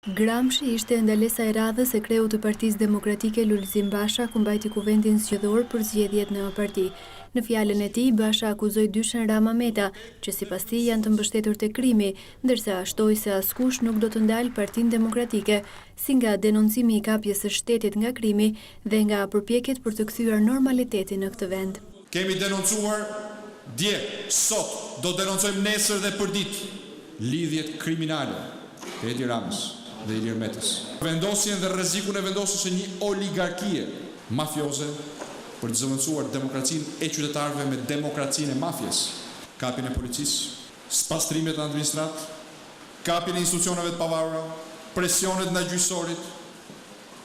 Gramshi ishte ndalesa e radhës e kreut të Partisë Demokratike Lulzim Basha, ku mbajti kuvendin zgjedhor për zgjedhjet në parti. Në fjalën e tij, Basha akuzoi Dyshen Rama Meta, që sipas tij janë të mbështetur te krimi, ndërsa shtoi se askush nuk do të ndalë Partinë Demokratike, si nga denoncimi i kapjes së shtetit nga krimi dhe nga përpjekjet për të kthyer normalitetin në këtë vend. Kemi denoncuar dje, sot, do denoncojmë nesër dhe përdit lidhjet kriminale të Edi Ramës dhe Ilir Metës. Vendosjen dhe rrezikun e vendosjes së një oligarkie mafioze për të zëvendësuar demokracinë e qytetarëve me demokracinë e mafjes, kapjen e policisë, spastrimet në administrat, kapjen e institucioneve të pavarura, presionet ndaj gjyqësorit,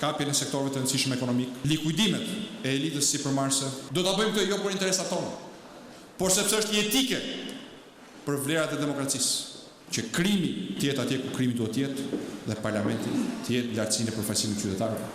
kapjen e sektorëve të rëndësishëm ekonomik, likuidimet e elitës sipërmarrëse. Do ta bëjmë këtë jo për interesat tona, por sepse është jetike për vlerat e demokracisë, që krimi të jetë atje ku krimi duhet të jetë dhe parlamenti të jetë lartësinë e përfaqësimit qytetarëve.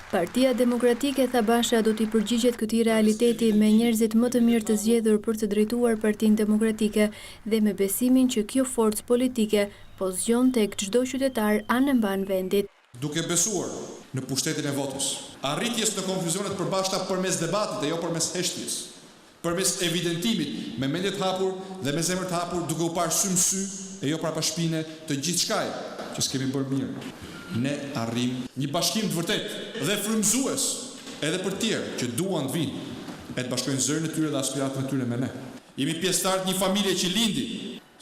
Partia Demokratike, tha Basha, do t'i përgjigjet këtij realiteti me njerëzit më të mirë të zgjedhur për të drejtuar Partinë Demokratike dhe me besimin që kjo forcë politike po zgjon tek çdo qytetar anë mban vendit. Duke besuar në pushtetin e votës, arritjes në konkluzionet përbashkëta përmes debatit e jo përmes heshtjes, përmes evidentimit me mendje të hapur dhe me zemër të hapur, duke u parë sy në sy e jo parapashpine të gjithçkaje që s'kemi bërë mirë. Ne arrim një bashkim të vërtet dhe frymëzues edhe për tjerë që duan të vinë e të bashkojnë zërin e tyre dhe aspiratën e tyre me ne. Jemi pjesëtar të një familje që lindi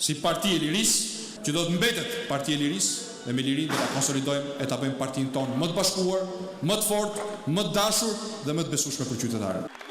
si Parti e Lirisë, që do të mbetet Parti e Lirisë dhe me lirinë do ta konsolidojmë e ta bëjmë partinë tonë më të bashkuar, më të fortë, më të dashur dhe më të besueshme për qytetarët.